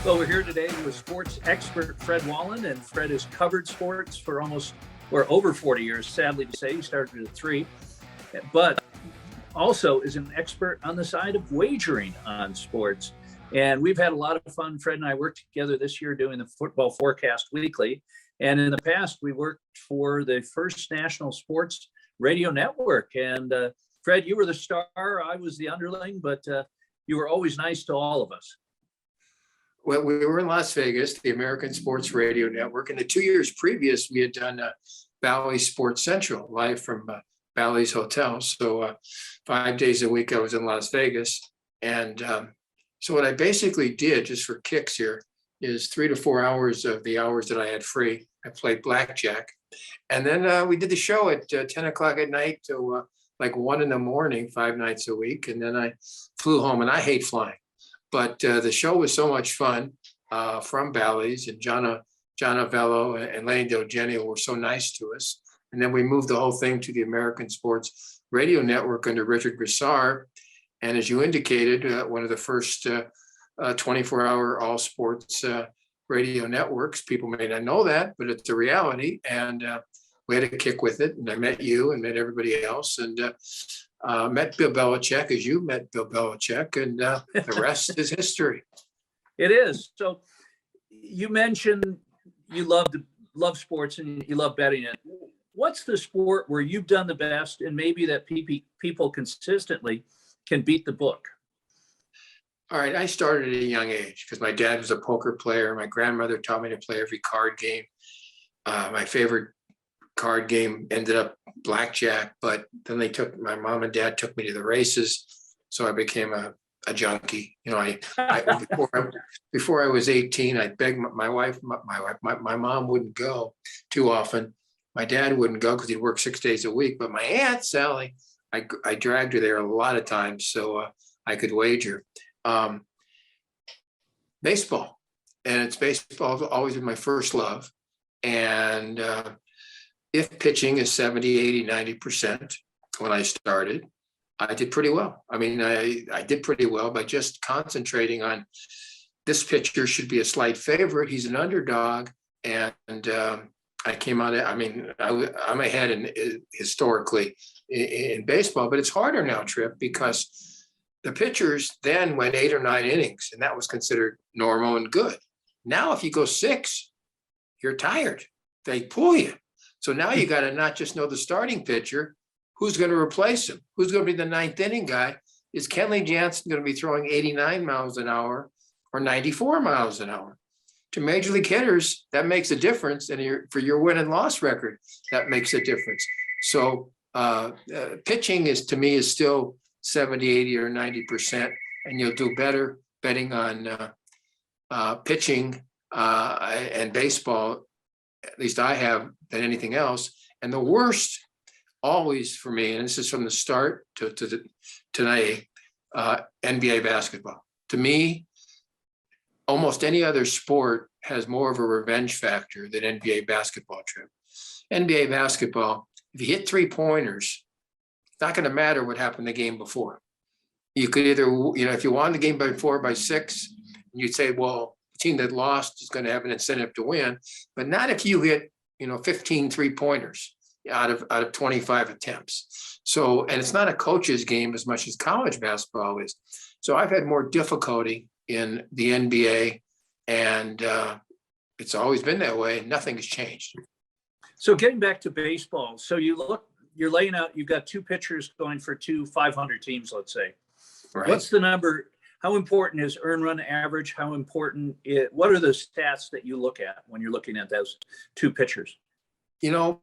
Well, we're here today with sports expert Fred Wallin, and Fred has covered sports for over 40 years, sadly to say. He started at 3, but also is an expert on the side of wagering on sports. And we've had a lot of fun. Fred and I worked together this year doing the Football Forecast Weekly. And in the past, we worked for the First National Sports Radio Network. And Fred, you were the star, I was the underling, but you were always nice to all of us. Well, we were in Las Vegas, the American Sports Radio Network. And the 2 years previous, we had done Bally's Sports Central live from Bally's Hotel. So 5 days a week, I was in Las Vegas. And so what I basically did, just for kicks here, is 3 to 4 hours of the hours that I had free. I played blackjack. And then we did the show at 10 o'clock at night to like 1 in the morning, 5 nights a week. And then I flew home, and I hate flying. But the show was so much fun from Bally's, and John Avello and Lenny Del Genio were so nice to us. And then we moved the whole thing to the American Sports Radio Network under Richard Broussard. And as you indicated, one of the first 24-hour all sports radio networks. People may not know that, but it's a reality. And we had a kick with it. And I met you and met everybody else. And met Bill Belichick, as you met Bill Belichick, and the rest is history. It is. So you mentioned you love sports and you love betting it. What's the sport where you've done the best, and maybe that people consistently can beat the book? All right, I started at a young age because my dad was a poker player. My grandmother taught me to play every card game. My favorite card game ended up blackjack, but then my mom and dad took me to the races, so I became a junkie. You know, before I was 18, I begged my mom wouldn't go too often. My dad wouldn't go because he'd work 6 days a week, but my aunt Sally, I dragged her there a lot of times so I could wager. Baseball, and baseball has always been my first love. And if pitching is 70, 80, 90% when I started, I did pretty well. I mean, I did pretty well by just concentrating on this pitcher should be a slight favorite. He's an underdog. And I came out, I'm ahead historically in baseball, but it's harder now, Trip, because the pitchers then went 8 or 9 innings, and that was considered normal and good. Now, if you go 6, you're tired. They pull you. So now you got to not just know the starting pitcher, who's going to replace him? Who's going to be the 9th inning guy? Is Kenley Jansen going to be throwing 89 miles an hour or 94 miles an hour? To major league hitters, that makes a difference. And for your win and loss record, that makes a difference. So pitching to me is still 70, 80 or 90%. And you'll do better betting on pitching and baseball, at least I have, than anything else. And the worst always for me, and this is from the start to today, NBA basketball. To me, almost any other sport has more of a revenge factor than NBA basketball, Trip. NBA basketball, if you hit 3-pointers, it's not going to matter what happened the game before. You could either, if you won the game by 4 by 6, you'd say, well, the team that lost is going to have an incentive to win, but not if you hit 15 3-pointers out of 25 attempts. So, and it's not a coach's game as much as college basketball is. So I've had more difficulty in the NBA, and it's always been that way, and nothing has changed. So getting back to baseball, so you're laying out, you've got 2 pitchers going for 2 500 teams, let's say. Right. What's the number? How important is earn run average? What are the stats that you look at when you're looking at those 2 pitchers? You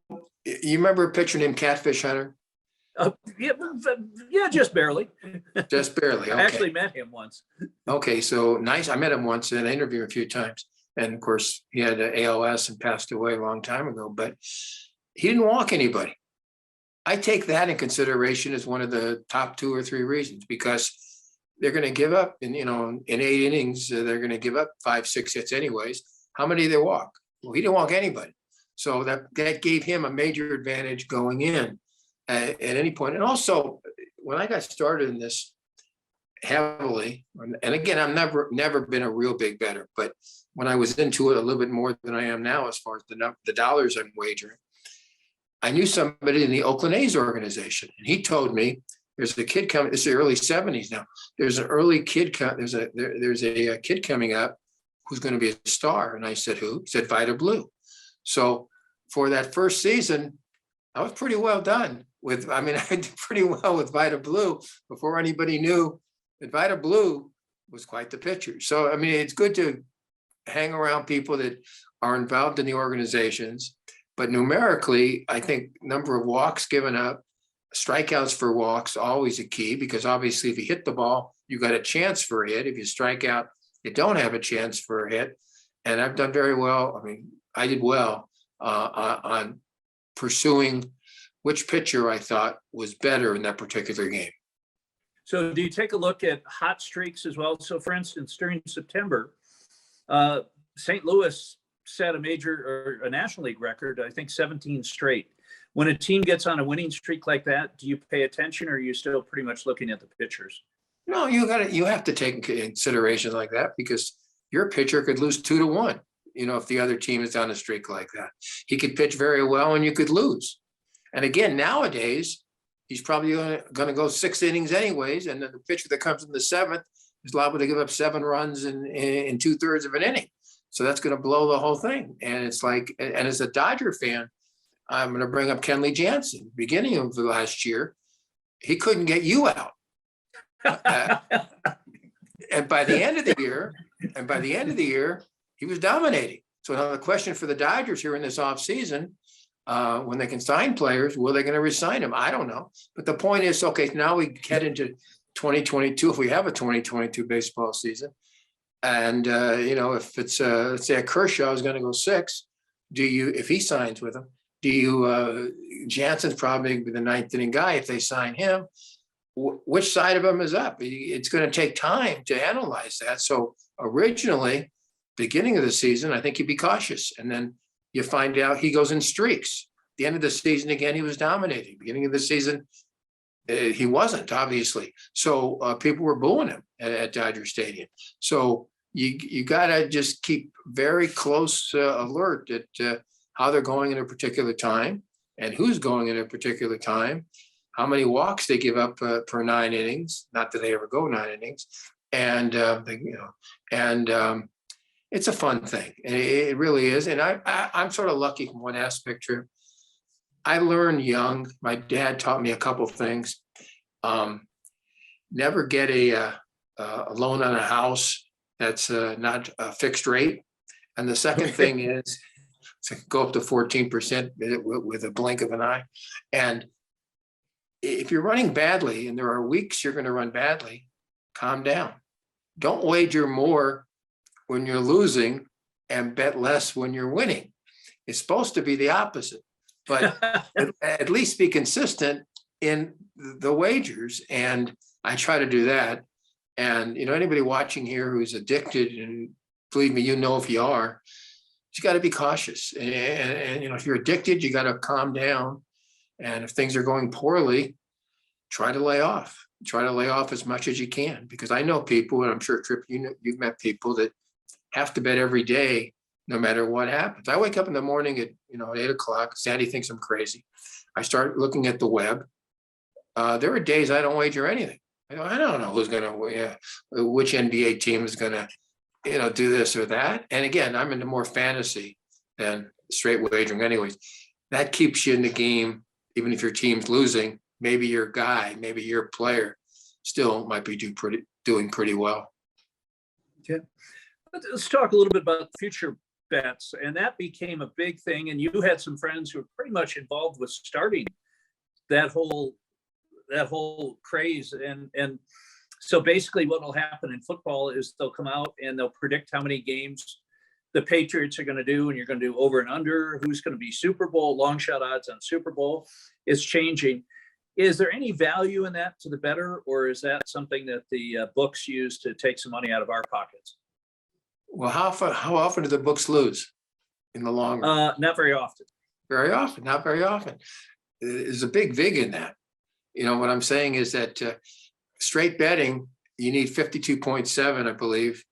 remember a pitcher named Catfish Hunter? Yeah, just barely. Just barely. Okay. I actually met him once. Okay, so nice. I met him once and I interviewed him a few times. And of course, he had ALS and passed away a long time ago, but he didn't walk anybody. I take that in consideration as one of the top 2 or 3 reasons, because they're going to give up in 8 innings. They're going to give up 5, 6 hits anyways. How many did they walk? Well, he didn't walk anybody. So that gave him a major advantage going in at any point. And also, when I got started in this, heavily. And again, I've never been a real big bettor, but when I was into it a little bit more than I am now, as far as the dollars I'm wagering, I knew somebody in the Oakland A's organization, and he told me there's a kid coming. It's the early '70s now. There's an early kid. There's a kid coming up who's going to be a star. And I said, who? He said, Vida Blue. So for that first season, I was pretty well done with. I mean, I did pretty well with Vida Blue before anybody knew that Vida Blue was quite the pitcher. So I mean, it's good to hang around people that are involved in the organizations. But numerically, I think number of walks given up, strikeouts for walks, always a key, because obviously if you hit the ball, you got a chance for a hit. If you strike out, you don't have a chance for a hit. And I've done very well. I mean, I did well on pursuing which pitcher I thought was better in that particular game. So do you take a look at hot streaks as well? So for instance, during September, St. Louis set a major or a National League record, I think 17 straight. When a team gets on a winning streak like that, do you pay attention, or are you still pretty much looking at the pitchers? No, you have to take considerations like that, because your pitcher could lose 2-1. You know, if the other team is on a streak like that, he could pitch very well and you could lose. And again, nowadays, he's probably going to go 6 innings anyways. And then the pitcher that comes in the 7th is liable to give up 7 runs in 2/3 of an inning. So that's going to blow the whole thing. And it's like, and as a Dodger fan, I'm going to bring up Kenley Jansen. Beginning of the last year, he couldn't get you out. And by the end of the year, he was dominating. So now the question for the Dodgers here in this offseason, when they can sign players, will they going to resign them? I don't know. But the point is, okay, now we get into 2022, if we have a 2022 baseball season. And, if it's, let's say a Kershaw is going to go 6, if he signs with them, Jansen's probably the 9th inning guy. If they sign him, which side of him is up? It's going to take time to analyze that. So originally, beginning of the season, I think you'd be cautious. And then you find out he goes in streaks. At the end of the season, again, he was dominating. Beginning of the season, he wasn't, obviously. So people were booing him at Dodger Stadium. So you got to just keep very close alert at how they're going in a particular time and who's going in a particular time, how many walks they give up per 9 innings. Not that they ever go 9 innings. And, it's a fun thing. It really is. And I'm sort of lucky from one aspect here. I learned young. My dad taught me a couple things. Never get a loan on a house that's not a fixed rate. And the second thing is to go up to 14% with a blink of an eye. And if you're running badly, and there are weeks you're going to run badly, calm down. Don't wager more when you're losing and bet less when you're winning. It's supposed to be the opposite, but at least be consistent in the wagers. And I try to do that. And, anybody watching here who's addicted, and believe me, if you are, you got to be cautious. And if you're addicted, you got to calm down. And if things are going poorly, try to lay off. Try to lay off as much as you can, because I know people, and I'm sure, Tripp, you've met people that have to bet every day, no matter what happens. I wake up in the morning at 8 o'clock. Sandy thinks I'm crazy. I start looking at the web. There are days I don't wager anything. I don't know who's going to, which NBA team is going to, do this or that. And again, I'm into more fantasy than straight wagering anyways. That keeps you in the game, even if your team's losing. Maybe your guy, maybe your player still might be doing pretty well. Okay. Let's talk a little bit about future bets. And that became a big thing. And you had some friends who were pretty much involved with starting that whole craze. And so basically what will happen in football is they'll come out and they'll predict how many games the Patriots are going to do, and you're going to do over and under, who's going to be Super Bowl, long shot odds on Super Bowl. It's changing. Is there any value in that to the bettor, or is that something that the books use to take some money out of our pockets? Well, how often do the books lose in the long run? Not very often. Very often, not very often. There's a big vig in that. What I'm saying is that straight betting you need 52.7, I believe,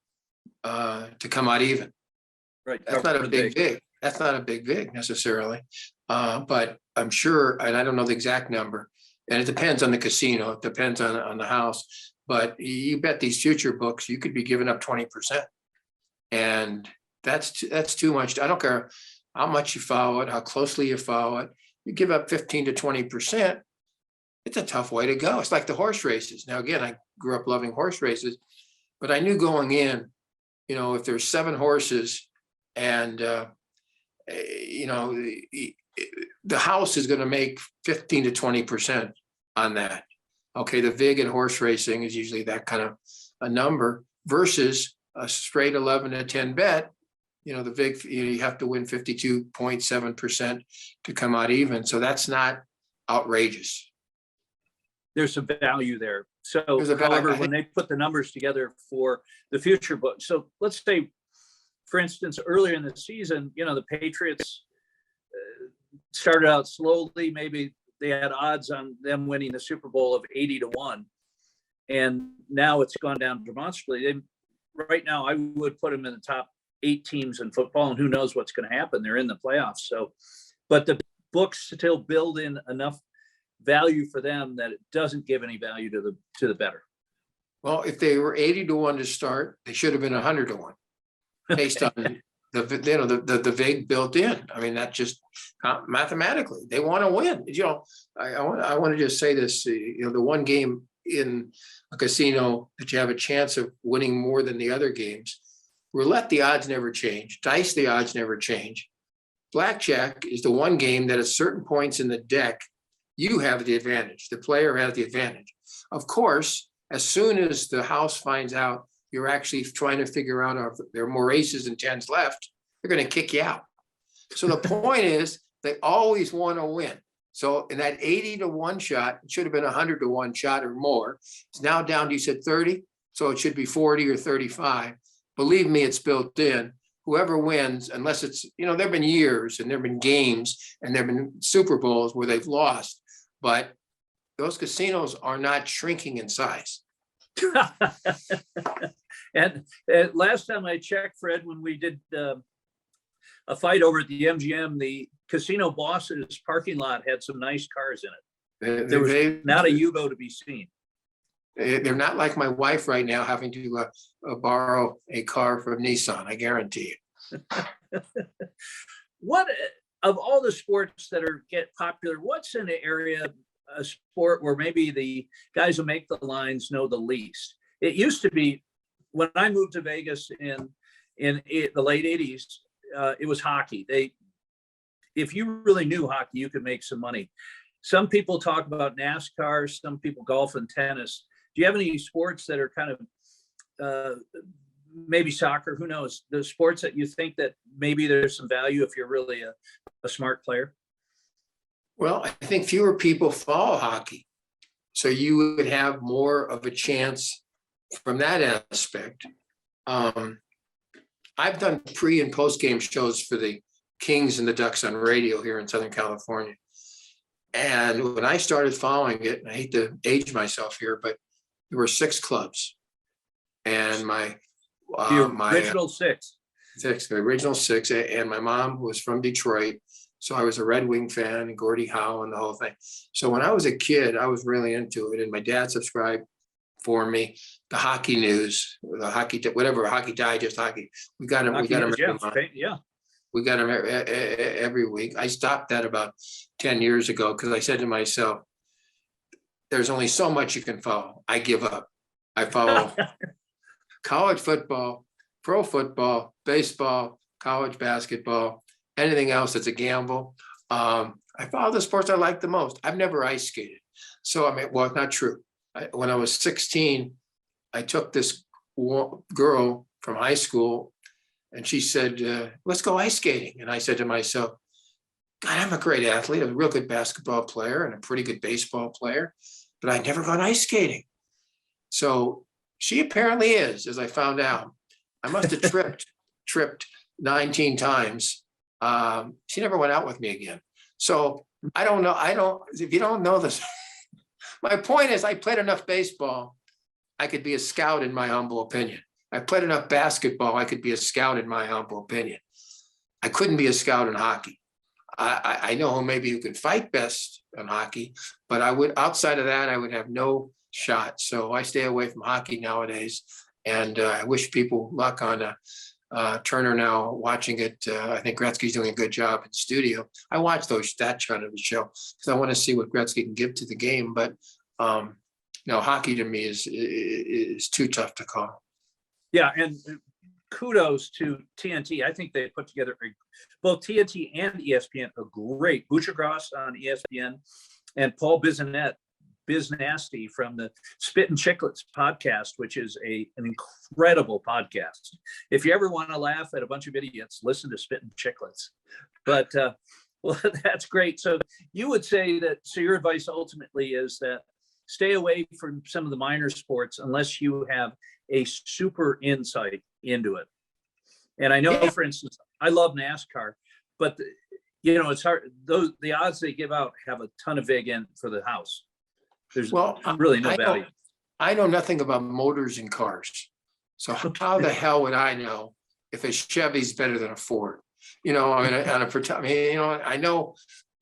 to come out even. Right. That's not a big vig. That's not a big vig necessarily. But I'm sure, and I don't know the exact number, and it depends on the casino, it depends on the house. But you bet these future books, you could be giving up 20%. And that's too much. I don't care how much you follow it, how closely you follow it. You give up 15 to 20%. It's a tough way to go. It's like the horse races. Now, again, I grew up loving horse races, but I knew going in, if there's 7 horses and, the house is going to make 15 to 20% on that. Okay, the vig in horse racing is usually that kind of a number versus a straight 11 to 10 bet. The vig, you have to win 52.7% to come out even. So that's not outrageous. There's some value there. So, There's however, when they put the numbers together for the future book, so let's say, for instance, earlier in the season, the Patriots started out slowly. Maybe they had odds on them winning the Super Bowl of 80-1, and now it's gone down demonstrably. Right now, I would put them in the top 8 teams in football, and who knows what's going to happen? They're in the playoffs. So, but the books still build in enough value for them that it doesn't give any value to the bettor. Well, if they were 80-1 to start, they should have been 100-1 based on the vig built in. I mean, that just mathematically they want to win. I want to just say this. The one game in a casino that you have a chance of winning more than the other games. Roulette, the odds never change. Dice, the odds never change. Blackjack is the one game that at certain points in the deck, you have the advantage. The player has the advantage. Of course, as soon as the house finds out you're actually trying to figure out if there are more aces and 10s left, they're going to kick you out. So the point is, they always want to win. So in that 80-1 shot, it should have been 100-1 shot or more. It's now down to, you said 30, so it should be 40 or 35. Believe me, it's built in. Whoever wins, unless it's, there've been years and there've been games and there've been Super Bowls where they've lost, but those casinos are not shrinking in size. And last time I checked, Fred, when we did a fight over at the MGM, the casino boss's parking lot had some nice cars in it. There was not a Yugo to be seen. They're not like my wife right now, having to borrow a car from Nissan, I guarantee you. What, of all the sports that get popular, what's in the area, a sport where maybe the guys who make the lines know the least? It used to be, when I moved to Vegas in the late 80s, it was hockey. If you really knew hockey, you could make some money. Some people talk about NASCAR, some people golf and tennis. Do you have any sports that are kind of maybe soccer? Who knows? The sports that you think that maybe there's some value if you're really a smart player? Well, I think fewer people follow hockey. So you would have more of a chance from that aspect. I've done pre and post game shows for the Kings and the Ducks on radio here in Southern California. And when I started following it, and I hate to age myself here, but there were 6 clubs. And my original 6. The original 6. And my mom was from Detroit. So I was a Red Wing fan and Gordie Howe and the whole thing. So when I was a kid, I was really into it. And my dad subscribed for me the hockey news, the hockey, whatever, Hockey Digest, hockey. We got them. Yeah. We got them every week. I stopped that about 10 years ago because I said to myself, there's only so much you can follow. I give up. I follow college football, pro football, baseball, college basketball, anything else that's a gamble. I follow the sports I like the most. I've never ice skated. So, well, it's not true. When I was 16, I took this girl from high school and she said, let's go ice skating. And I said to myself, God, I'm a great athlete. I'm a real good basketball player and a pretty good baseball player, but I'd never gone ice skating. So she apparently is, as I found out. I must have tripped 19 times. She never went out with me again. So I don't know. If you don't know this, my point is I played enough baseball I could be a scout in my humble opinion. I played enough basketball, I could be a scout in my humble opinion. I couldn't be a scout in hockey. I know maybe who can fight best in hockey, but I would, outside of that, I would have no shot. So I stay away from hockey nowadays. And I wish people luck on Turner now watching it. I think Gretzky's doing a good job in the studio. I watch those stats on the show because I want to see what Gretzky can give to the game. But no, hockey to me is too tough to call. Yeah, and kudos to TNT. I think they put together both TNT and ESPN a great Butchergross on ESPN and Paul Biznasty from the Spit and Chicklets podcast, which is an incredible podcast. If you ever want to laugh at a bunch of idiots, listen to Spit and Chicklets. But well, that's great. So you would say that, so your advice ultimately is that stay away from some of the minor sports unless you have a super insight into it. And I know, for instance, I love NASCAR, but it's hard. The odds they give out have a ton of vig in for the house. There's really no value. I know nothing about motors and cars. So how the hell would I know if a Chevy's better than a Ford? I know,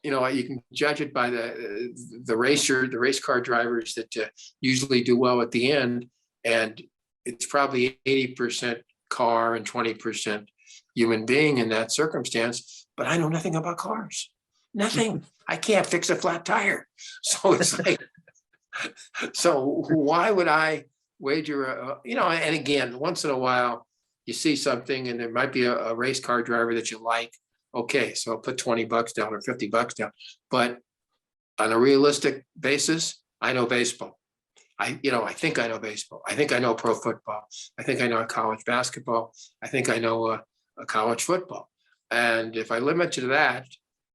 you can judge it by the race car drivers that usually do well at the end. And it's probably 80% car and 20% human being in that circumstance. But I know nothing about cars. Nothing. I can't fix a flat tire. So it's like, so why would I wager, and again, once in a while you see something and there might be a race car driver that you like. Okay, so I'll put $20 down or $50 down. But on a realistic basis, I know baseball. I think I know baseball. I think I know pro football. I think I know college basketball. I think I know a college football. And if I limit to that,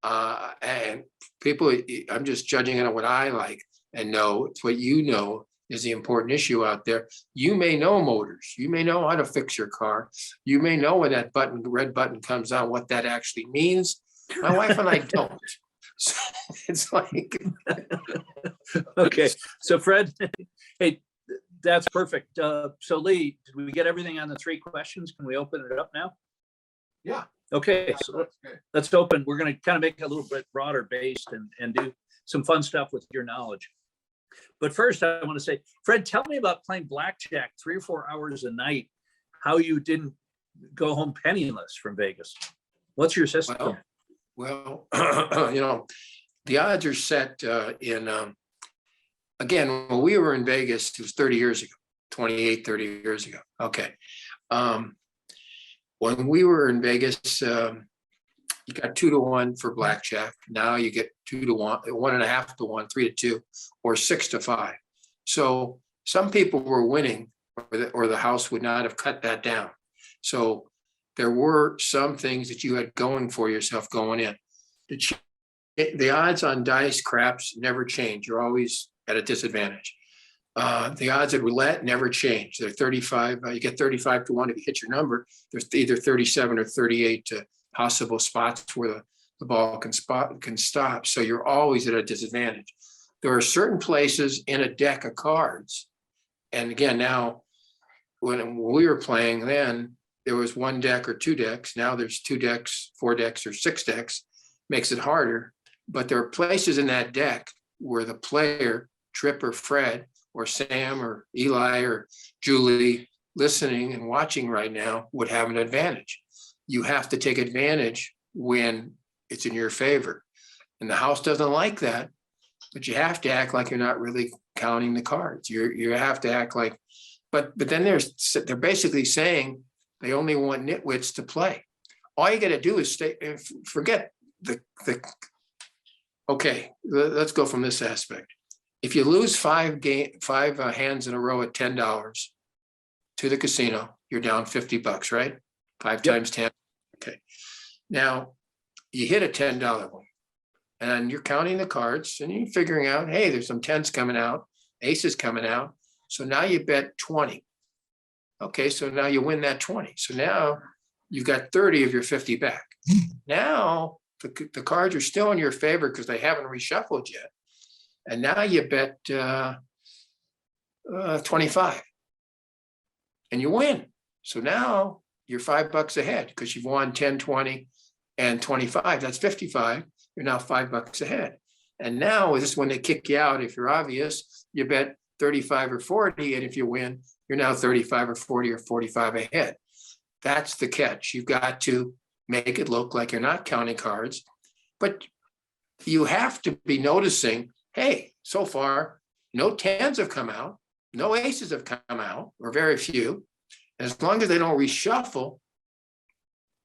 and people, I'm just judging on what I like and know. It's what is the important issue out there. You may know motors. You may know how to fix your car. You may know when that red button comes on, what that actually means. My wife and I don't. So it's like, okay. So Fred, hey, that's perfect. So Lee, did we get everything on the 3 questions? Can we open it up now? yeah. Okay, so let's open. We're going to kind of make it a little bit broader based and do some fun stuff with your knowledge. But first, I want to say, Fred, tell me about playing blackjack 3 or 4 hours a night, how you didn't go home penniless from Vegas. What's your system? Well, the odds are set again, when we were in Vegas, it was 30 years ago, 30 years ago. Okay. When we were in Vegas, you got 2 to 1 for blackjack. Now you get 2 to 1, 1.5 to 1, 3 to 2, or 6 to 5. So some people were winning, or the house would not have cut that down. So there were some things that you had going for yourself going in. The odds on dice craps never change. You're always at a disadvantage. The odds at roulette never change. They're 35. You get 35 to 1 if you hit your number. There's either 37 or 38 possible spots where the ball can stop. So you're always at a disadvantage. There are certain places in a deck of cards. And again, now when we were playing then, there was 1 deck or 2 decks. Now there's 2 decks, 4 decks, or 6 decks. Makes it harder. But there are places in that deck where the player, Trip or Fred or Sam or Eli or Julie, listening and watching right now, would have an advantage. You have to take advantage when it's in your favor. And the house doesn't like that, but you have to act like you're not really counting the cards. You have to act like, but then they're basically saying they only want nitwits to play. All you got to do is forget okay, let's go from this aspect. If you lose 5 hands in a row at $10 to the casino, you're down $50, right? 5 times 10. Okay. Now you hit a $10 one and you're counting the cards and you're figuring out, hey, there's some 10s coming out, aces coming out. So now you bet 20. Okay. So now you win that 20. So now you've got 30 of your 50 back. Now the cards are still in your favor because they haven't reshuffled yet. And now you bet 25. and you win. So now you're $5 ahead because you've won 10, 20, and 25. That's 55. You're now $5 ahead. And now is when they kick you out. If you're obvious, you bet 35 or 40. And if you win, you're now 35 or 40 or 45 ahead. That's the catch. You've got to make it look like you're not counting cards, but you have to be noticing, hey, so far, no tens have come out, no aces have come out, or very few. And as long as they don't reshuffle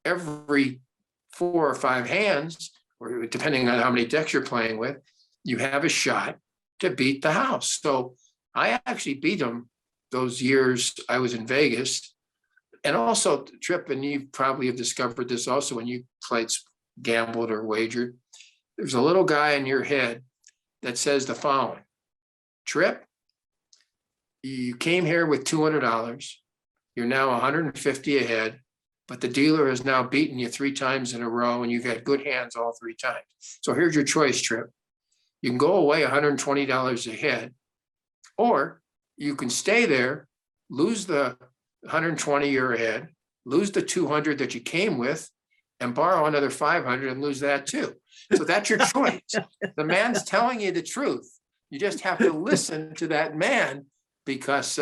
every 4 or 5 hands, or depending on how many decks you're playing with, you have a shot to beat the house. So I actually beat them those years I was in Vegas. And also, Trip, and you probably have discovered this also when you played, gambled or wagered, there's a little guy in your head that says the following: Trip, you came here with $200. You're now 150 ahead, but the dealer has now beaten you 3 times in a row and you've had good hands all 3 times. So here's your choice, Trip. You can go away $120 ahead, or you can stay there, lose the 120 you're ahead, lose the 200 that you came with, and borrow another 500 and lose that too. So that's your choice. The man's telling you the truth. You just have to listen to that man because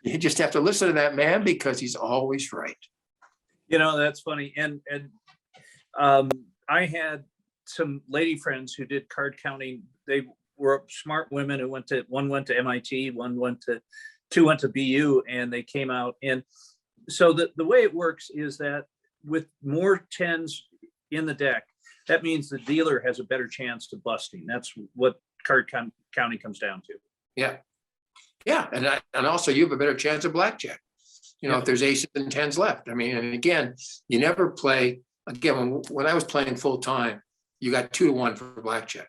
you just have to listen to that man because he's always right. That's funny. And I had some lady friends who did card counting. They were smart women who one went to MIT, two went to BU, and they came out. And so the way it works is that with more tens in the deck, that means the dealer has a better chance of busting. That's what card counting comes down to. Yeah. Yeah. And also you have a better chance of blackjack, if there's aces and tens left. I mean, and again, you never play, again, when I was playing full time, you got 2-1 for blackjack.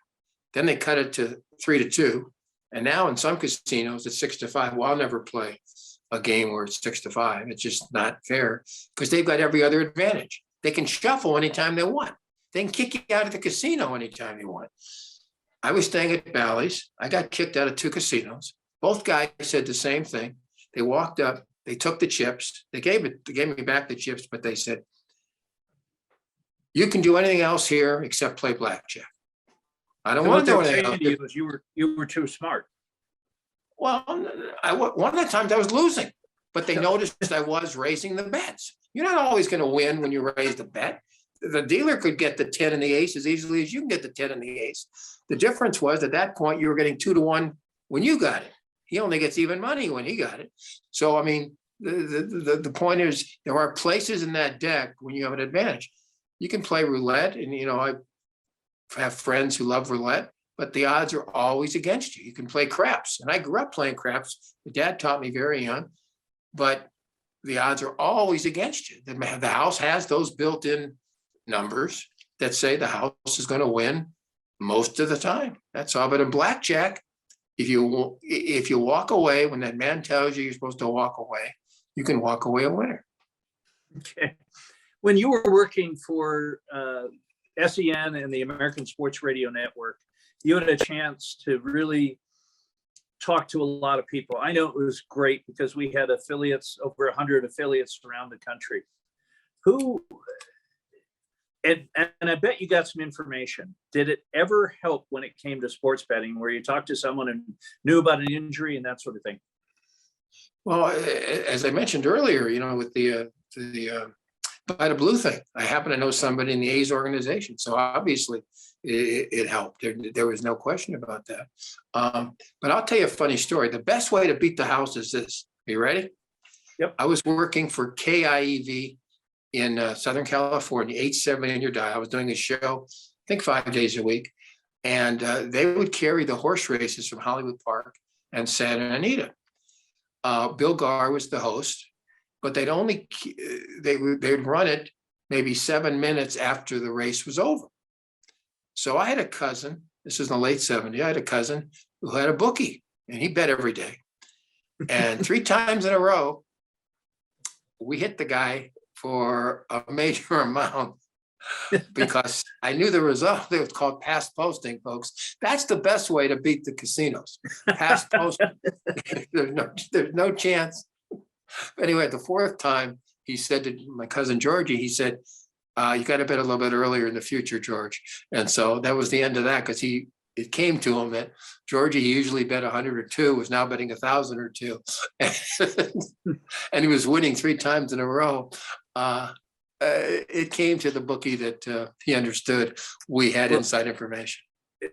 Then they cut it to 3-2. And now in some casinos, it's 6-5. Well, I'll never play a game where it's 6-5. It's just not fair because they've got every other advantage. They can shuffle anytime they want. They can kick you out of the casino anytime they want. I was staying at Bally's. I got kicked out of 2 casinos. Both guys said the same thing. They walked up, they took the chips. They gave me back the chips, but they said, "You can do anything else here except play blackjack." I don't want to do anything else. Because you were too smart. Well, one of the times I was losing, but they noticed I was raising the bets. You're not always going to win when you raise the bet. The dealer could get the 10 and the ace as easily as you can get the 10 and the ace. The difference was at that point, you were getting 2-1 when you got it. He only gets even money when he got it. So, I mean, the point is there are places in that deck when you have an advantage. You can play roulette, and, I have friends who love roulette, but the odds are always against you. You can play craps, and I grew up playing craps. My dad taught me very young, but the odds are always against you. The house has those built-in numbers that say the house is going to win most of the time. That's all. But in blackjack, if you walk away when that man tells you you're supposed to walk away, you can walk away a winner. Okay. When you were working for SEN and the American Sports Radio Network, you had a chance to really talk to a lot of people. I know it was great because we had affiliates, over 100 affiliates around the country. And I bet you got some information. Did it ever help when it came to sports betting, where you talked to someone and knew about an injury and that sort of thing? Well, as I mentioned earlier, with the Buy the Blue thing, I happen to know somebody in the A's organization, so obviously it helped. There was no question about that. But I'll tell you a funny story. The best way to beat the house is this. Are you ready? Yep. I was working for KIEV in Southern California, 870 on your dial. I was doing a show, I think 5 days a week, and they would carry the horse races from Hollywood Park and Santa Anita. Bill Garr was the host, but they'd run it maybe 7 minutes after the race was over. So I had a cousin, this was in the late 70s, I had a cousin who had a bookie, and he bet every day. And 3 times in a row, we hit the guy for a major amount because I knew the result. It was called pass posting, folks. That's the best way to beat the casinos. Pass posting. There's no chance. Anyway, the fourth time, he said to my cousin Georgie, he said, you got to bet a little bit earlier in the future, George. And so that was the end of that, because it came to him that Georgie, he usually bet 100 or 2, was now betting 1,000 or 2. And he was winning 3 times in a row. It came to the bookie that he understood we had inside information.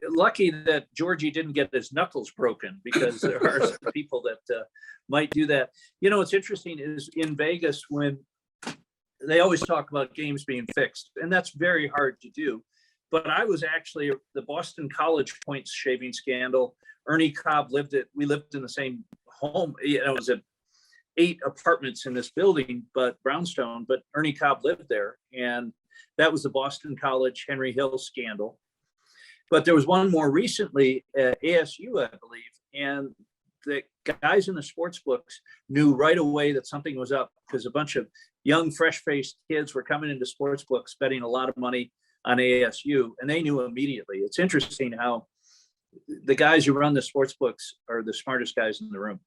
Lucky that Georgie didn't get his knuckles broken, because there are some people that might do that. You know, what's interesting is in Vegas, when they always talk about games being fixed, and that's very hard to do. But I was actually the Boston College points shaving scandal. Ernie Cobb we lived in the same home. You know, it was 8 apartments in this building, but brownstone, but Ernie Cobb lived there. And that was the Boston College Henry Hill scandal. But there was one more recently at ASU, I believe, and the guys in the sports books knew right away that something was up, because a bunch of young, fresh-faced kids were coming into sports books betting a lot of money on ASU, and they knew immediately. It's interesting how the guys who run the sports books are the smartest guys in the room.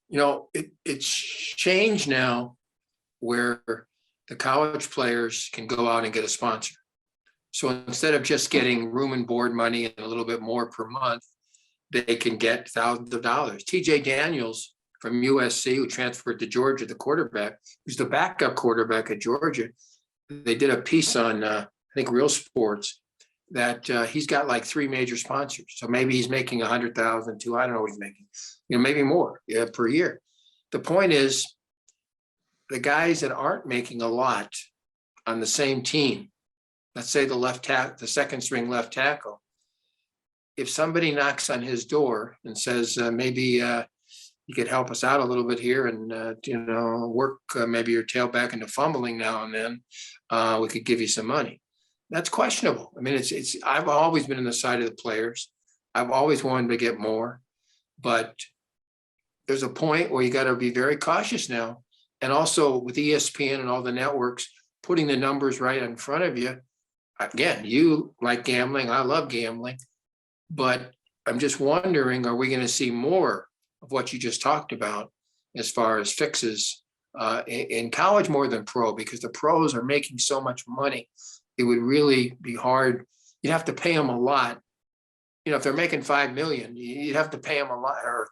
You know, it's changed now where the college players can go out and get a sponsor. So instead of just getting room and board money and a little bit more per month, they can get thousands of dollars. TJ Daniels from USC, who transferred to Georgia, the quarterback, who's the backup quarterback at Georgia, they did a piece on, I think, Real Sports, that he's got like 3 major sponsors. So maybe he's making 100,000 too. I don't know what he's making, maybe more per year. The point is, the guys that aren't making a lot on the same team, let's say the second string left tackle, if somebody knocks on his door and says, maybe you could help us out a little bit here and, work maybe your tail back into fumbling now and then, we could give you some money. That's questionable. I mean, I've always been on the side of the players. I've always wanted to get more, but there's a point where you got to be very cautious now. And also with ESPN and all the networks putting the numbers right in front of you. Again, you like gambling. I love gambling, but I'm just wondering, are we going to see more of what you just talked about as far as fixes in college more than pro? Because the pros are making so much money. It would really be hard. You'd have to pay them a lot. If they're making 5 million, you'd have to pay them a lot, or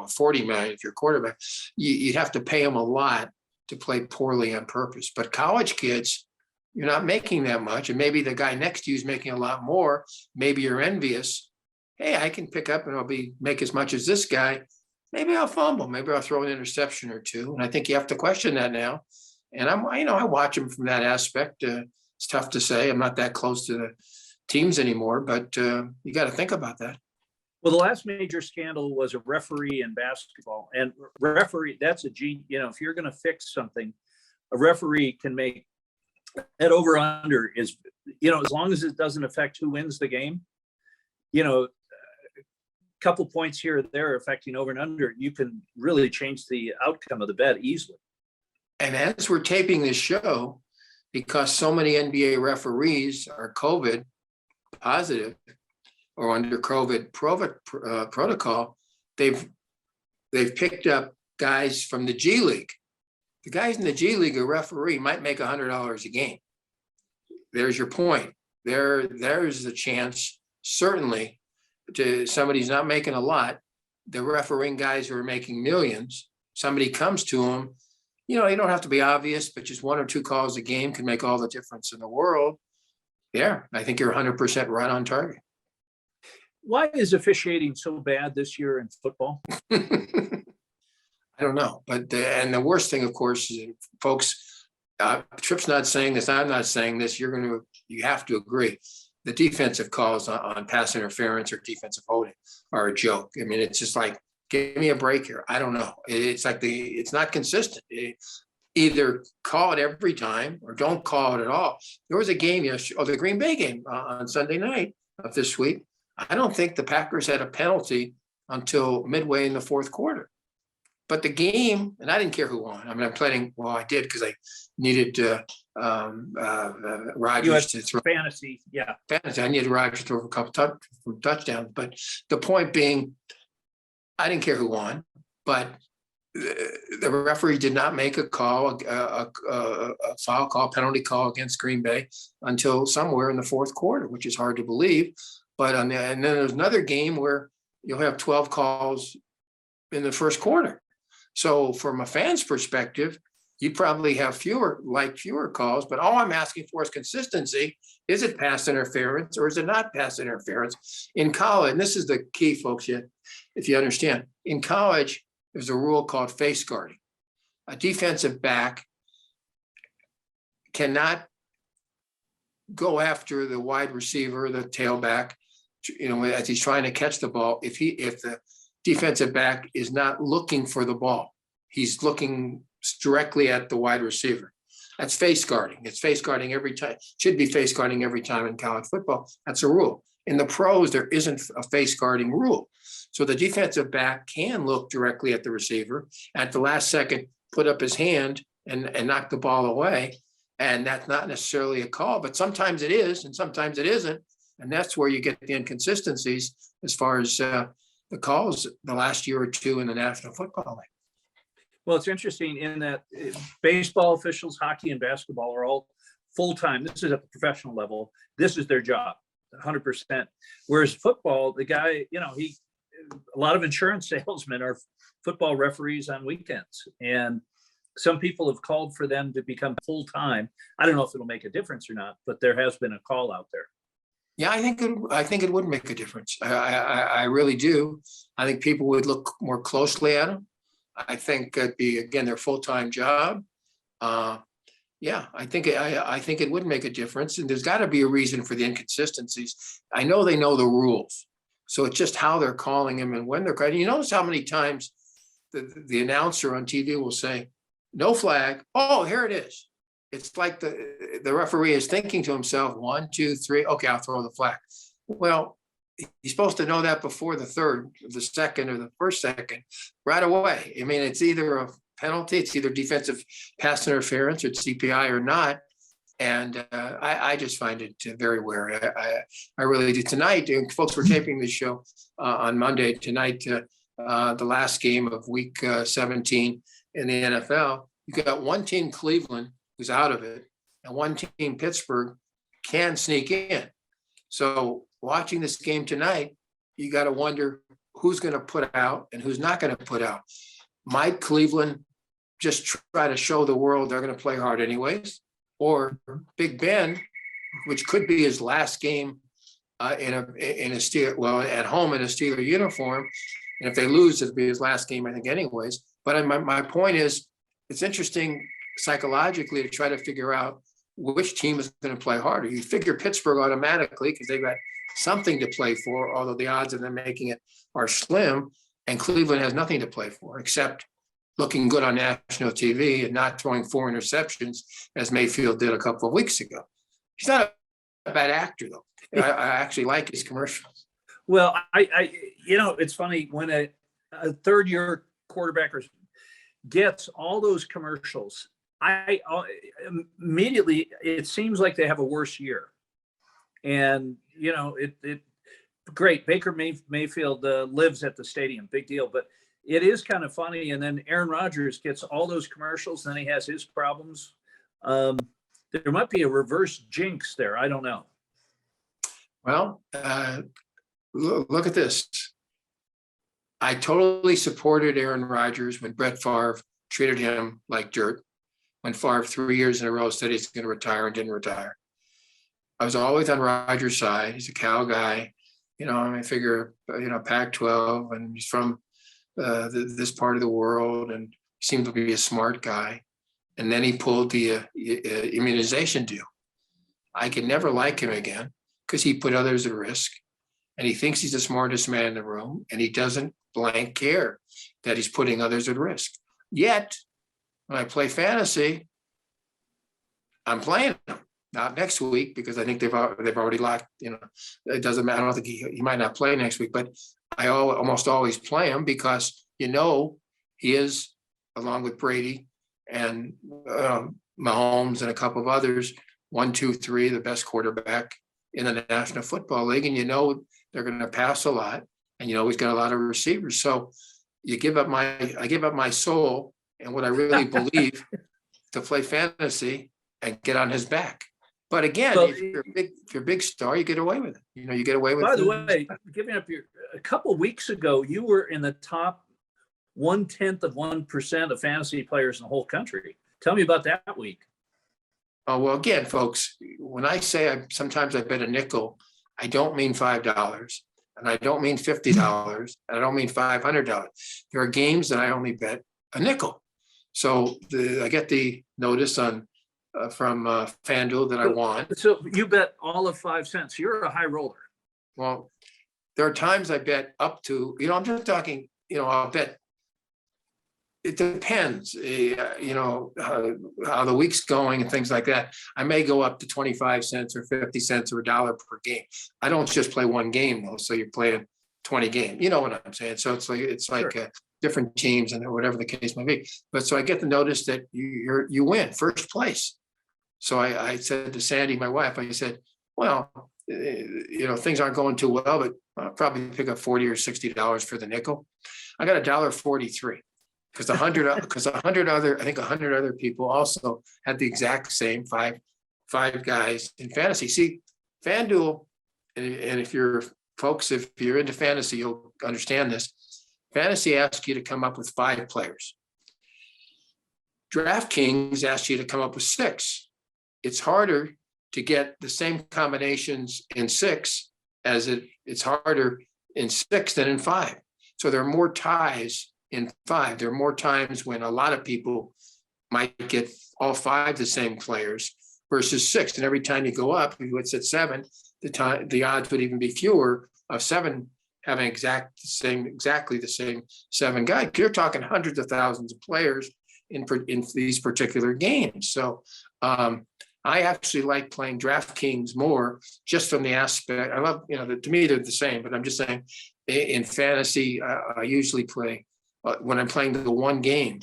40 million if you're a quarterback. You'd have to pay them a lot to play poorly on purpose. But college kids, you're not making that much, and maybe the guy next to you is making a lot more. Maybe you're envious. Hey, I can pick up and make as much as this guy. Maybe I'll fumble. Maybe I'll throw an interception or 2. And I think you have to question that now. And I watch him from that aspect. It's tough to say. I'm not that close to the teams anymore, but you got to think about that. Well, the last major scandal was a referee in basketball, and that's if you're going to fix something, a referee can make that over under is, as long as it doesn't affect who wins the game, a couple points here or there affecting over and under, you can really change the outcome of the bet easily. And as we're taping this show, because so many NBA referees are COVID positive or under COVID protocol, they've picked up guys from the G League. The guys in the G League, a referee might make $100 a game. There's your point. There's a chance, certainly, to somebody who's not making a lot. The refereeing guys who are making millions, somebody comes to them. You don't have to be obvious, but just 1 or 2 calls a game can make all the difference in the world. Yeah, I think you're 100% right on target. Why is officiating so bad this year in football? I don't know. But the worst thing, of course, is folks, Tripp's not saying this, I'm not saying this, you have to agree. The defensive calls on pass interference or defensive holding are a joke. I mean, it's just like, give me a break here. I don't know. It's like it's not consistent. Either call it every time or don't call it at all. There was a game yesterday, the Green Bay game on Sunday night of this week. I don't think the Packers had a penalty until midway in the fourth quarter. But the game, and I didn't care who won. I mean, I'm planning. Well, I did because I needed Rodgers to throw fantasy. Yeah. fantasy. I needed Rodgers to throw a couple touchdowns. But the point being, I didn't care who won. But the referee did not make a call, a foul call, penalty call against Green Bay until somewhere in the fourth quarter, which is hard to believe. But and then there's another game where you'll have 12 calls in the first quarter. So from a fan's perspective, you probably have fewer calls, but all I'm asking for is consistency. Is it pass interference or is it not pass interference? In college, and this is the key, folks, if you understand, in college, there's a rule called face guarding. A defensive back cannot go after the wide receiver, the tailback, as he's trying to catch the ball. If the defensive back is not looking for the ball, he's looking directly at the wide receiver. That's face guarding. It's face guarding every time. Should be face guarding every time in college football. That's a rule. In the pros, there isn't a face guarding rule. So the defensive back can look directly at the receiver at the last second, put up his hand and knock the ball away. And that's not necessarily a call, but sometimes it is, and sometimes it isn't. And that's where you get the inconsistencies as far as the calls the last year or two in the National Football League. Well, it's interesting in that baseball officials, hockey and basketball are all full-time. This is at the professional level. This is their job, 100%. Whereas football, the guy, a lot of insurance salesmen are football referees on weekends. And some people have called for them to become full-time. I don't know if it'll make a difference or not, but there has been a call out there. Yeah, I think it would make a difference. I really do. I think people would look more closely at them. I think it'd be, again, their full-time job. Yeah, I think it would make a difference. And there's got to be a reason for the inconsistencies. I know they know the rules. So it's just how they're calling them and when they're calling. You notice how many times the announcer on TV will say, no flag. Oh, here it is. It's like the referee is thinking to himself, 1, 2, 3. Okay, I'll throw the flag. Well, he's supposed to know that before the third, the second, or the first second, right away. I mean, it's either a penalty, it's either defensive pass interference or CPI or not. And I just find it very wary. I really do. Tonight, folks, we're taping this show on Monday. Tonight, the last game of week 17 in the NFL, you got one team, Cleveland, who's out of it, and one team, Pittsburgh, can sneak in. So watching this game tonight, you got to wonder who's going to put out and who's not going to put out. Might Cleveland just try to show the world they're going to play hard anyways? Or Big Ben, which could be his last game at home in a Steeler uniform, and if they lose, it'll be his last game, I think, anyways. But my point is, it's interesting psychologically to try to figure out which team is going to play harder. You figure Pittsburgh automatically because they've got something to play for, although the odds of them making it are slim. And Cleveland has nothing to play for except looking good on national TV and not throwing 4 interceptions as Mayfield did a couple of weeks ago. He's not a bad actor, though. I actually like his commercials. Well, it's funny when a third-year quarterback gets all those commercials, immediately it seems like they have a worse year. And, it great. Baker Mayfield lives at the stadium, big deal. But it is kind of funny. And then Aaron Rodgers gets all those commercials, then he has his problems. There might be a reverse jinx there. I don't know. Well, look at this. I totally supported Aaron Rodgers when Brett Favre treated him like dirt. When Favre 3 years in a row said he's going to retire and didn't retire. I was always on Rodgers' side. He's a Cal guy. I figure, Pac-12, and he's from this part of the world and seemed to be a smart guy. And then he pulled the immunization deal. I could never like him again because he put others at risk. And he thinks he's the smartest man in the room, and he doesn't blank care that he's putting others at risk. Yet, when I play fantasy, I'm playing him. Not next week because I think they've already locked. It doesn't matter. I don't think he might not play next week, but I almost always play him because he is, along with Brady and Mahomes and a couple of others, 1, 2, 3, the best quarterback in the National Football League. And they're going to pass a lot, and he's got a lot of receivers. So I give up my soul and what I really believe to play fantasy and get on his back. But again, Well, if you're a big star, you get away with it. You get away with it. By the way, giving up a couple of weeks ago, you were in the top 0.1% of fantasy players in the whole country. Tell me about that week. Oh, well, again, folks, when I say sometimes I bet a nickel, I don't mean $5, and I don't mean $50, and I don't mean $500. There are games that I only bet a nickel. So I get the notice from FanDuel that I won. So you bet all of 5 cents. You're a high roller. Well, there are times I bet up to, I'm just talking, I'll bet. It depends, how the week's going and things like that. I may go up to 25 cents or 50 cents or $1 per game. I don't just play one game though. So you're playing 20 games. You know what I'm saying? So it's like Sure. Different teams and whatever the case may be. But so I get the notice that you win first place. So I said to Sandy, my wife, I said, well, things aren't going too well, but I'll probably pick up $40 or $60 for the nickel. I got $1.43. Because 100 other people also had the exact same five guys in fantasy. See, FanDuel, and if you're into fantasy, you'll understand this. Fantasy asks you to come up with 5 players. DraftKings asks you to come up with 6. It's harder to get the same combinations in 6 as it's harder in 6 than in 5. So there are more ties in 5. There are more times when a lot of people might get all 5 the same players versus 6. And every time you go up, if it's at 7, the odds would even be fewer of 7 having exactly the same 7 guys. You're talking hundreds of thousands of players in these particular games. So I actually like playing DraftKings more, just from the aspect. I love, to me they're the same, but I'm just saying in fantasy, I usually play when I'm playing the one game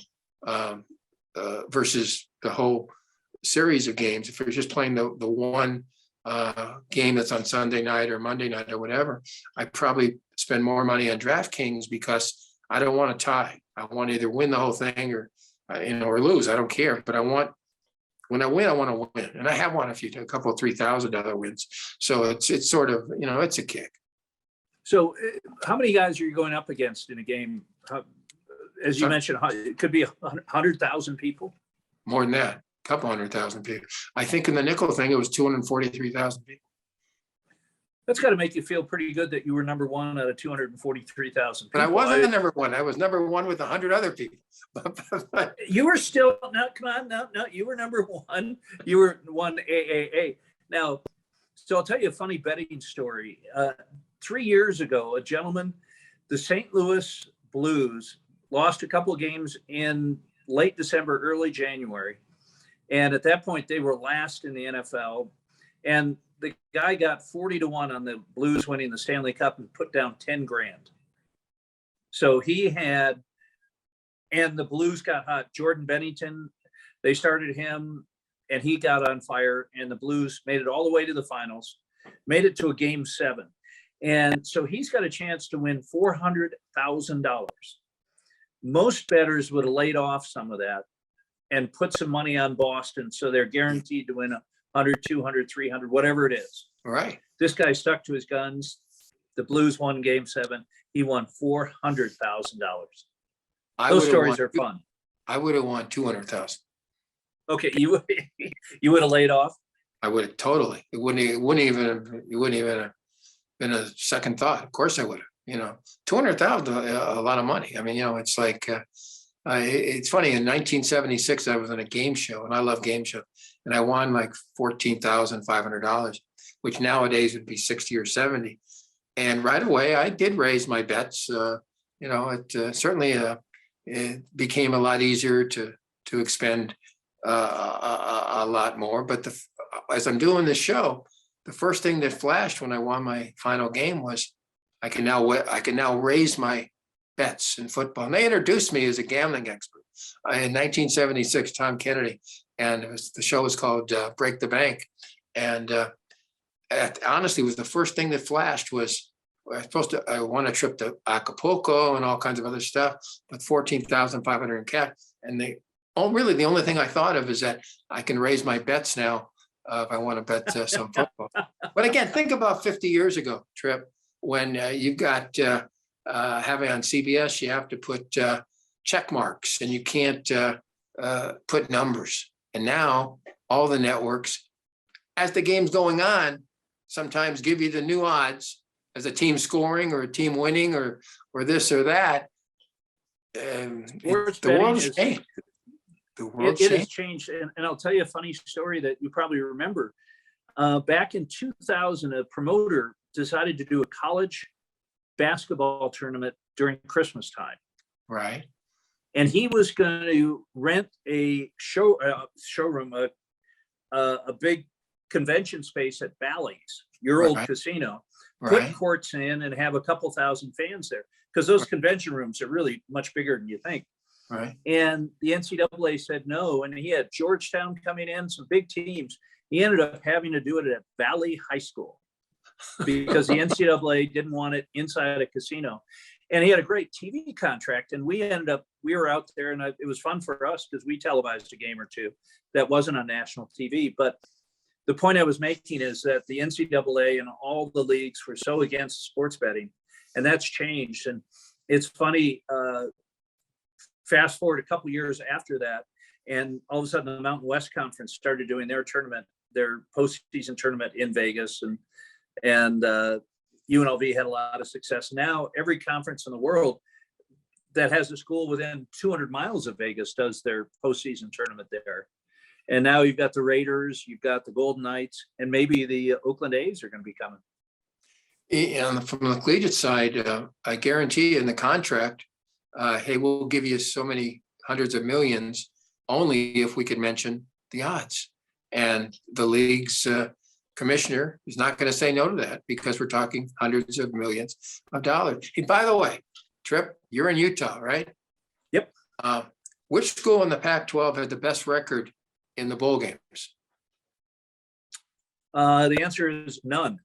versus the whole series of games. If you're just playing the one game that's on Sunday night or Monday night or whatever, I probably spend more money on DraftKings because I don't want to tie. I want to either win the whole thing or lose. I don't care, but when I win, I want to win, and I have won a couple of $3,000 wins. So it's sort of it's a kick. So how many guys are you going up against in a game? As you mentioned, it could be 100,000 people. More than that, a couple 100,000 people. I think in the nickel thing, it was 243,000 people. That's got to make you feel pretty good that you were number one out of 243,000 people. But I wasn't number one. I was number one with 100 other people. You were still, no, come on, no, you were number one. You were one AAA. Now, so I'll tell you a funny betting story. 3 years ago, a gentleman, the St. Louis Blues, lost a couple of games in late December, early January. And at that point, they were last in the NFL. And the guy got 40-1 on the Blues winning the Stanley Cup and put down 10 grand. So he had, and the Blues got hot. Jordan Bennington, they started him and he got on fire, and the Blues made it all the way to the finals, made it to a game 7. And so he's got a chance to win $400,000. Most bettors would have laid off some of that and put some money on Boston. So they're guaranteed to win 100, 200, 300, whatever it is. All right. This guy stuck to his guns. The Blues won game 7. He won $400,000. Those stories are fun. I would have won 200,000. Okay. You would have laid off? I would have totally. It wouldn't even have been a second thought. Of course I would have, 200,000, a lot of money. I mean, it's like, it's funny. In 1976, I was on a game show, and I love game shows, and I won like $14,500, which nowadays would be 60 or 70. And right away, I did raise my bets. It certainly it became a lot easier to expend a lot more. But as I'm doing this show, the first thing that flashed when I won my final game was I can now raise my bets in football. And they introduced me as a gambling expert. In 1976, Tom Kennedy, and the show was called Break the Bank. And honestly, it was the first thing that flashed was I won a trip to Acapulco and all kinds of other stuff, but 14,500 in cash. And the only thing I thought of is that I can raise my bets now if I want to bet some football. But again, think about 50 years ago, Trip, when you've got having on CBS, you have to put check marks and you can't put numbers. And now all the networks, as the game's going on, sometimes give you the new odds as a team scoring or a team winning or this or that. The world's changed. It has changed. And I'll tell you a funny story that you probably remember. Back in 2000, a promoter decided to do a college basketball tournament during Christmas time. Right. And he was going to rent a showroom, a big convention space at Bally's, your old casino, put courts in and have a couple thousand fans there, because those convention rooms are really much bigger than you think. Right. And the NCAA said no. And he had Georgetown coming in, some big teams. He ended up having to do it at Valley High School because the NCAA didn't want it inside a casino. And he had a great TV contract. And we were out there, and it was fun for us because we televised a game or two that wasn't on national TV. But the point I was making is that the NCAA and all the leagues were so against sports betting, and that's changed. And it's funny, fast forward a couple years after that, and all of a sudden the Mountain West Conference started doing their tournament, their postseason tournament in Vegas, and UNLV had a lot of success. Now every conference in the world that has a school within 200 miles of Vegas does their postseason tournament there. And now you've got the Raiders, you've got the Golden Knights, and maybe the Oakland A's are going to be coming. And from the collegiate side, I guarantee in the contract, hey, we'll give you so many hundreds of millions only if we could mention the odds. And the league's commissioner is not going to say no to that because we're talking hundreds of millions of dollars. Hey, by the way, Trip, you're in Utah, right? Yep. Which school in the Pac-12 had the best record in the bowl games? The answer is none.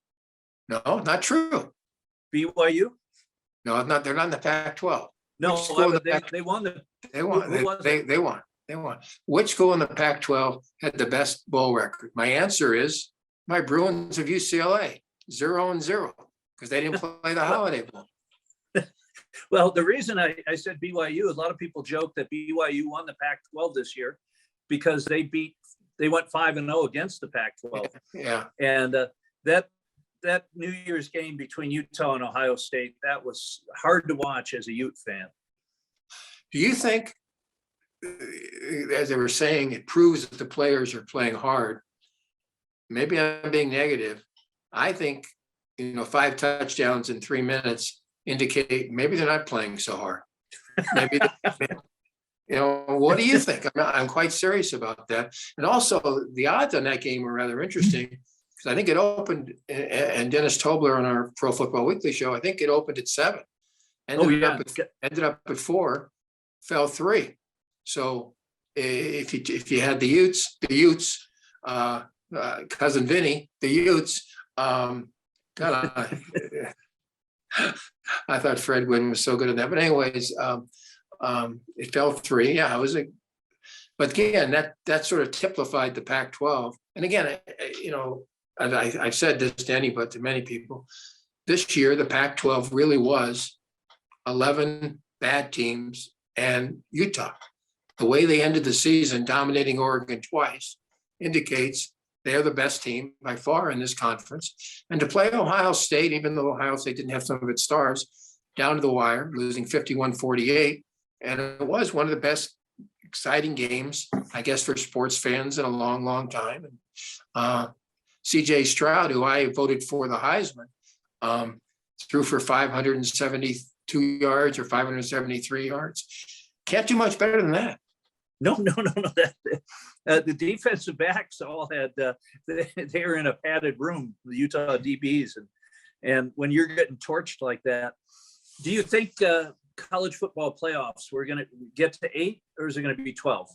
No, not true. BYU? No, not. They're not in the Pac-12. No, they won. They won. They won. Which school in the Pac-12 had the best bowl record? My answer is my Bruins of UCLA, 0-0, because they didn't play the Holiday Bowl. Well, the reason I said BYU, a lot of people joke that BYU won the Pac-12 this year because they went 5-0 against the Pac-12. Yeah. And that New Year's game between Utah and Ohio State, that was hard to watch as a Ute fan. Do you think, as they were saying, it proves that the players are playing hard? Maybe I'm being negative. I think, 5 touchdowns in 3 minutes indicate maybe they're not playing so hard. Maybe, what do you think? I'm quite serious about that. And also, the odds on that game were rather interesting because I think it opened, and Dennis Tobler on our Pro Football Weekly show, I think it opened at 7, ended up at 4, fell 3. So if you had the Utes, cousin Vinny, the Utes, I thought Fred Gwynn was so good at that. But anyways, it fell 3. Yeah, but again, that sort of typified the Pac-12. And again, I've said this to many people. This year, the Pac-12 really was 11 bad teams and Utah. The way they ended the season, dominating Oregon twice, indicates they're the best team by far in this conference. And to play Ohio State, even though Ohio State didn't have some of its stars, down to the wire, losing 51-48. And it was one of the best exciting games, I guess, for sports fans in a long, long time. And C.J. Stroud, who I voted for the Heisman, threw for 572 yards or 573 yards. Can't do much better than that. No. The defensive backs all had, they were in a padded room, the Utah DBs. And when you're getting torched like that, do you think college football playoffs, we're going to get to 8, or is it going to be 12?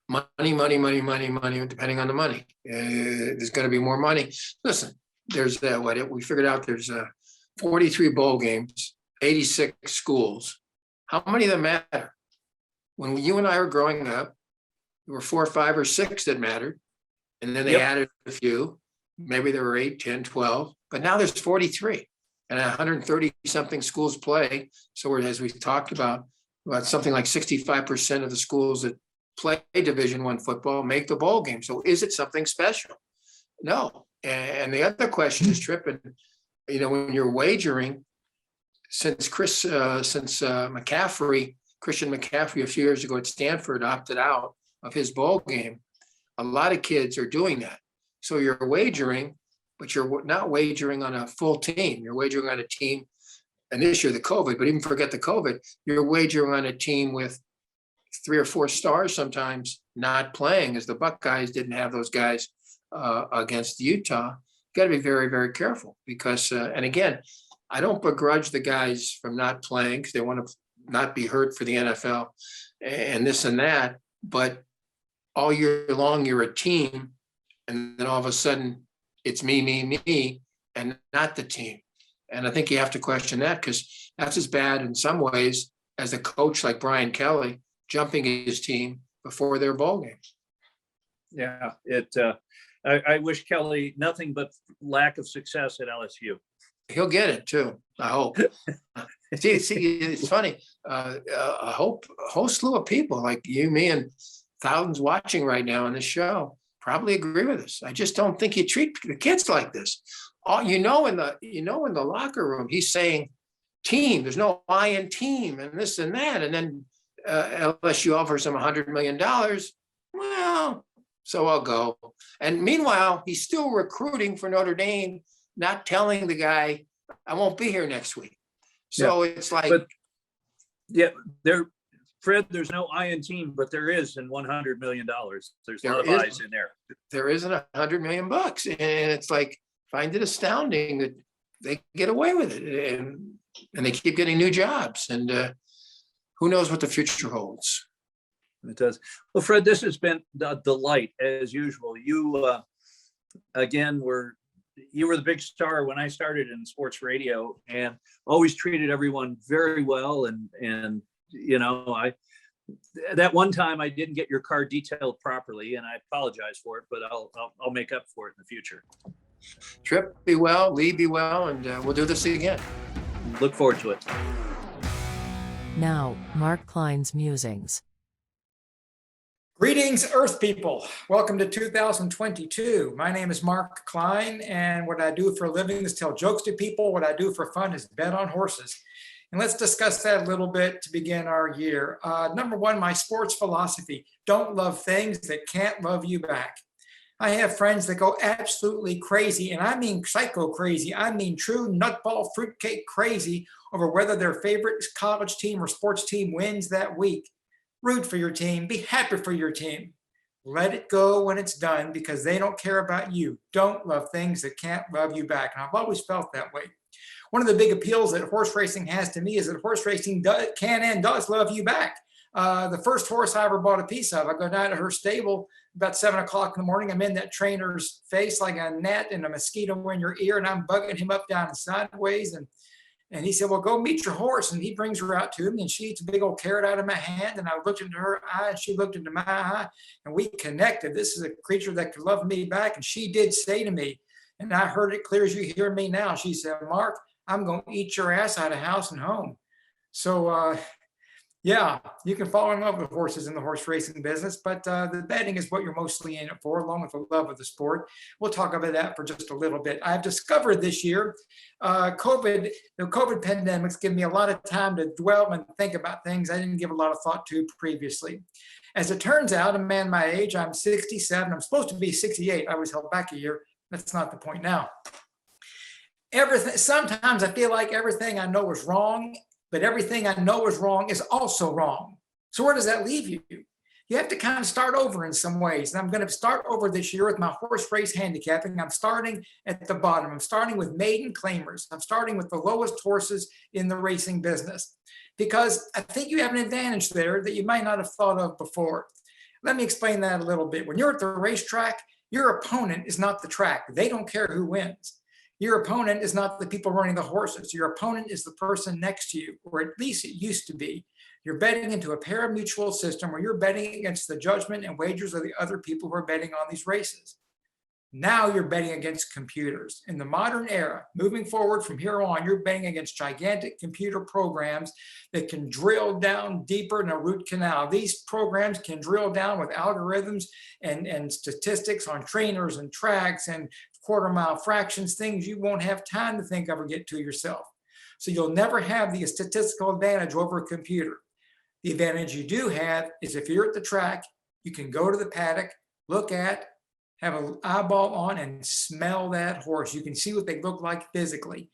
Money, depending on the money. There's going to be more money. Listen, there's we figured out there's 43 bowl games, 86 schools. How many of them matter? When you and I were growing up, there were 4, 5, or 6 that mattered. And then they added a few. Maybe there were 8, 10, 12. But now there's 43. And 130 something schools play. So as we talked about something like 65% of the schools that play Division I football make the bowl game. So is it something special? No. And the other question is, Tripp, and when you're wagering, since Christian McCaffrey a few years ago at Stanford opted out of his bowl game, a lot of kids are doing that. So you're wagering, but you're not wagering on a full team. You're wagering on a team, and this year the COVID, but even forget the COVID, you're wagering on a team with 3 or 4 stars sometimes not playing, as the Buckeyes didn't have those guys against Utah. Got to be very, very careful because, and again, I don't begrudge the guys from not playing because they want to not be hurt for the NFL and this and that. But all year long, you're a team, and then all of a sudden, it's me, and not the team. And I think you have to question that because that's as bad in some ways as a coach like Brian Kelly jumping his team before their bowl games. Yeah, I wish Kelly nothing but lack of success at LSU. He'll get it too, I hope. see, it's funny. A whole slew of people like you, me, and thousands watching right now on this show probably agree with us. I just don't think you treat the kids like this. In the locker room, he's saying team. There's no I in team, and this and that, and then LSU offers him $100 million. Well, so I'll go. And meanwhile, he's still recruiting for Notre Dame, not telling the guy, I won't be here next week. So it's like, Fred, there's no I in team, but there is in $100 million. There's a lot of I's in there. There isn't $100 million, and it's like, find it astounding that they get away with it, and they keep getting new jobs, and who knows what the future holds. It does. Well, Fred, this has been a delight as usual. You, again, you were the big star when I started in sports radio, and always treated everyone very well. And that one time I didn't get your car detailed properly, and I apologize for it, but I'll make up for it in the future. Tripp, be well, Lee, be well, and we'll do this again. Look forward to it. Now, Mark Klein's musings. Greetings, Earth people. Welcome to 2022. My name is Mark Klein, and what I do for a living is tell jokes to people. What I do for fun is bet on horses. And let's discuss that a little bit to begin our year. Number one, my sports philosophy: don't love things that can't love you back. I have friends that go absolutely crazy, and I mean psycho crazy. I mean true nutball fruitcake crazy over whether their favorite college team or sports team wins that week. Root for your team. Be happy for your team. Let it go when it's done because they don't care about you. Don't love things that can't love you back. And I've always felt that way. One of the big appeals that horse racing has to me is that horse racing can and does love you back. The first horse I ever bought a piece of, I go down to her stable about 7 o'clock in the morning. I'm in that trainer's face like a gnat and a mosquito in your ear, and I'm bugging him up, down, and sideways. And he said, well, go meet your horse. And he brings her out to me, and she eats a big old carrot out of my hand. And I looked into her eye, and she looked into my eye, and we connected. This is a creature that could love me back. And she did say to me, and I heard it clear as you hear me now, she said, Mark, I'm going to eat your ass out of house and home. So, yeah, you can fall in love with horses in the horse racing business, but the betting is what you're mostly in it for, along with the love of the sport. We'll talk about that for just a little bit. I've discovered this year, the COVID pandemic's given me a lot of time to dwell and think about things I didn't give a lot of thought to previously. As it turns out, a man my age, I'm 67. I'm supposed to be 68. I was held back a year. That's not the point now. Sometimes I feel like everything I know is wrong, but everything I know is wrong is also wrong. So where does that leave you? you have to kind of start over in some ways. And I'm going to start over this year with my horse race handicapping. I'm starting at the bottom. I'm starting with maiden claimers. I'm starting with the lowest horses in the racing business, because I think you have an advantage there that you might not have thought of before. Let me explain that a little bit. When you're at the racetrack, your opponent is not the track. They don't care who wins. Your opponent is not the people running the horses. Your opponent is the person next to you, or at least it used to be. You're betting into a pari-mutuel system where you're betting against the judgment and wagers of the other people who are betting on these races. Now you're betting against computers. In the modern era, moving forward from here on, you're betting against gigantic computer programs that can drill down deeper than a root canal. These programs can drill down with algorithms and statistics on trainers and tracks and quarter mile fractions, things you won't have time to think of or get to yourself. So you'll never have the statistical advantage over a computer. The advantage you do have is if you're at the track, you can go to the paddock, look at, have an eyeball on, and smell that horse. You can see what they look like physically.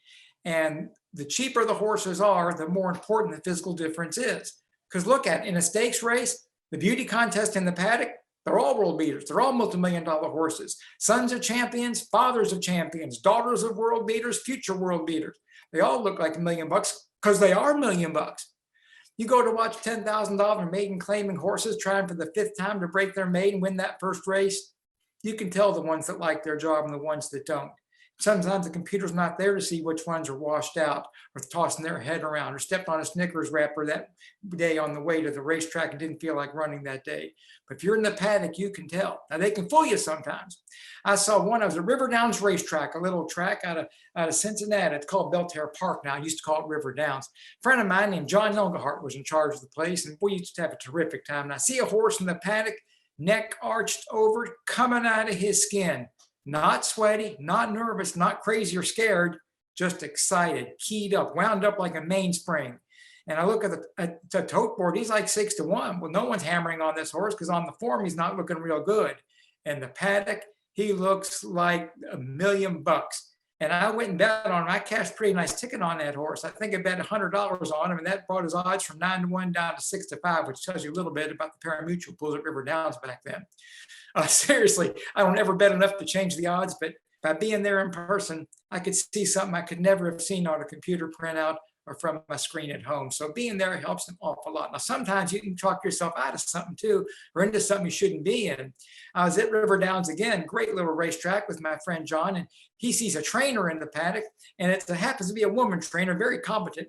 And the cheaper the horses are, the more important the physical difference is. Because look at, in a stakes race, the beauty contest in the paddock, they're all world beaters. They're all multi-million-dollar horses. Sons of champions, fathers of champions, daughters of world beaters, future world beaters. They all look like $1 million because they are $1 million. You go to watch $10,000 maiden claiming horses trying for the 5th time to break their maiden and win that first race. You can tell the ones that like their job and the ones that don't. Sometimes the computer's not there to see which ones are washed out or tossing their head around or stepped on a Snickers wrapper that day on the way to the racetrack and didn't feel like running that day. But if you're in the paddock, you can tell. Now, they can fool you sometimes. I saw one, I was at River Downs racetrack, a little track out of Cincinnati. It's called Belterre Park now. I used to call it River Downs. A friend of mine named John Engelhart was in charge of the place, and we used to have a terrific time. And I see a horse in the paddock, neck arched over, coming out of his skin. Not sweaty, not nervous, not crazy or scared, just excited, keyed up, wound up like a mainspring. And I look at the tote board, he's like 6-1. Well, no one's hammering on this horse because on the form, he's not looking real good. And the paddock, he looks like $1 million. And I went and bet on him. I cashed a pretty nice ticket on that horse. I think I bet $100 on him, and that brought his odds from 9-1 down to 6-5, which tells you a little bit about the pari-mutuel pools at River Downs back then. Seriously, I don't ever bet enough to change the odds, but by being there in person, I could see something I could never have seen on a computer printout or from my screen at home. So being there helps an awful lot. Now, sometimes you can talk yourself out of something too, or into something you shouldn't be in. I was at River Downs again, great little racetrack with my friend John, and he sees a trainer in the paddock, and it happens to be a woman trainer, very competent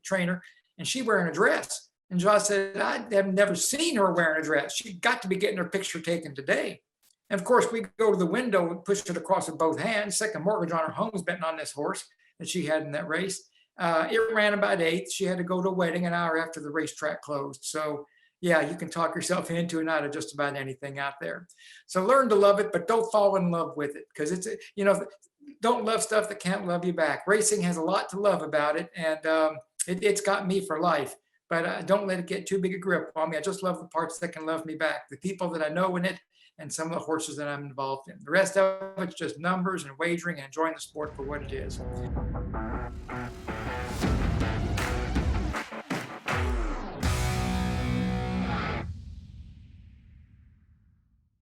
trainer, and she wearing a dress. And John said, I have never seen her wearing a dress. She got to be getting her picture taken today. And of course, we go to the window and push it across with both hands. Second mortgage on her home's betting on this horse that she had in that race. It ran about 8th. She had to go to a wedding an hour after the racetrack closed. So yeah, you can talk yourself into and out of just about anything out there. So learn to love it, but don't fall in love with it, because it's, don't love stuff that can't love you back. Racing has a lot to love about it, and it's got me for life. But don't let it get too big a grip on me. I just love the parts that can love me back, the people that I know in it, and some of the horses that I'm involved in. The rest of it's just numbers and wagering and enjoying the sport for what it is.